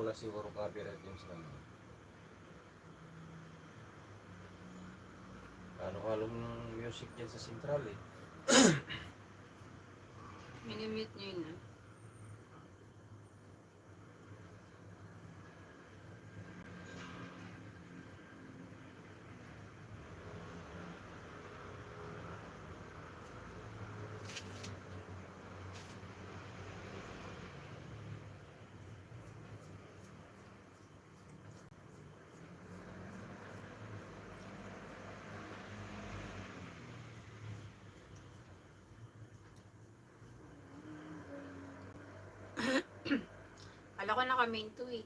wala siguro copyright yung sa kanya. Ano halong music yan sa Central eh. Minimute nyo yun ah. Kala ko naka-main to eh.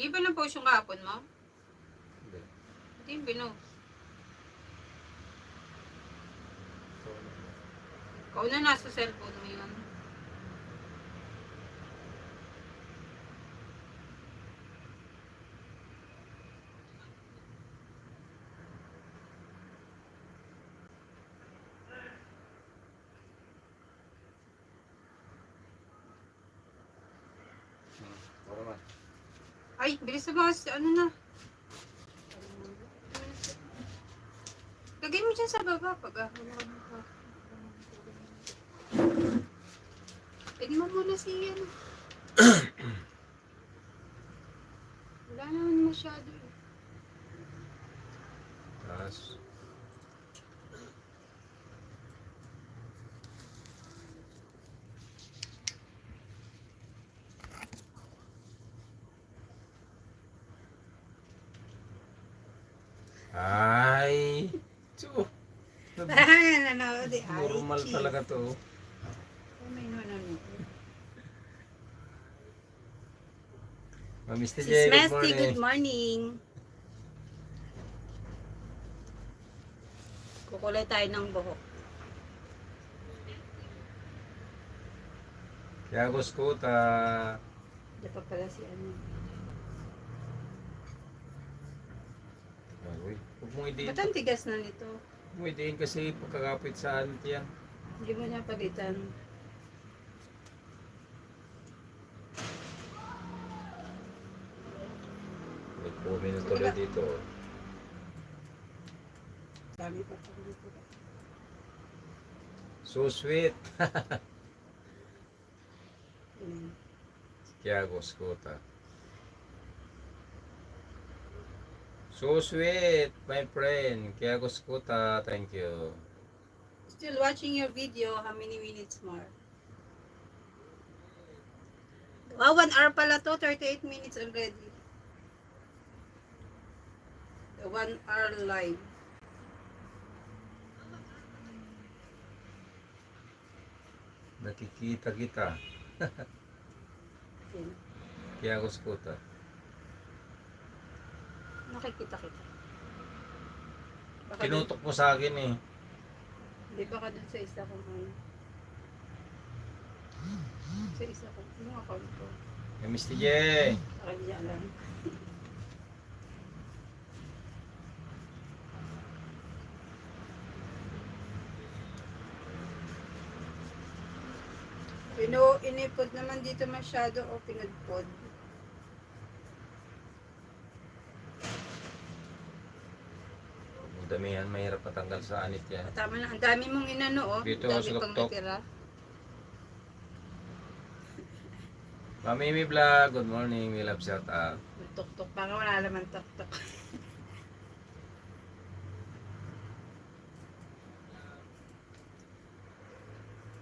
Di ba na-post yung kahapon mo? Hindi. Hindi yung pinost. So, Ikaw na nasa cellphone mo yun. wala man. Ay, bilis na ba? Ano na? Lagay mo dyan sa baba pag pwede mo muna si ano. Wala naman masyado eh. Tapos, ay, so, Nanonood eh. normal talaga to. May nanonood. Mr. Si J, good Smesty, morning. good morning. Kukulay tayo ng buhok. Kaya Guskuta. Di pa pala si ano. Uy, huwag mong idiin. Ba't ang tigas na nito? Huwag mong idiin kasi pagkakapit sa anit yan. Hindi mo niya palitan. May pumi na tuloy dito. Dami pa pa dito. So sweet. Hmm. Kaya Guskuta. So sweet, my friend. Kaya Guskuta, thank you. Still watching your video. How many minutes more? Wow, 1 hour pala to. 38 minutes already. The 1 hour live. Nakikita kita. Okay. Kaya Guskuta. Nakikita kita. Baka Tinutok mo sa akin eh. Di ba ka dun sa isa kong ano? Sa isa kong, yung account ko. Hey, Mr. J. Akin niya alam. Inipod naman dito masyado o pinagpod. Damihan, mahirap matanggal sa anit yan. Tama na, ang dami mong inano oh. Dito, Dami sa pang tuktok. natira. Mamimi Vlog, good morning. We love shout out. Tuk-tuk, baka wala naman tuk-tuk.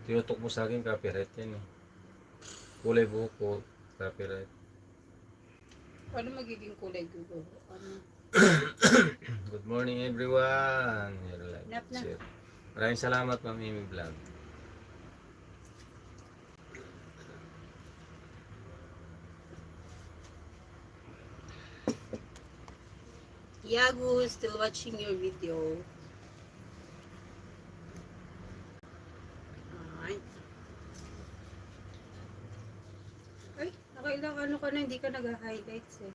Tinutok mo sa akin, copyright yan eh. Kulay buhok ko, copyright. Paano magiging kulay gugo? Ano? Good morning everyone. Your live Nap na. share. Maraming salamat Mamimi Vlog. Yago, still watching your video. Ay. Ay, nakailang ano ka na, hindi ka nag-highlights eh.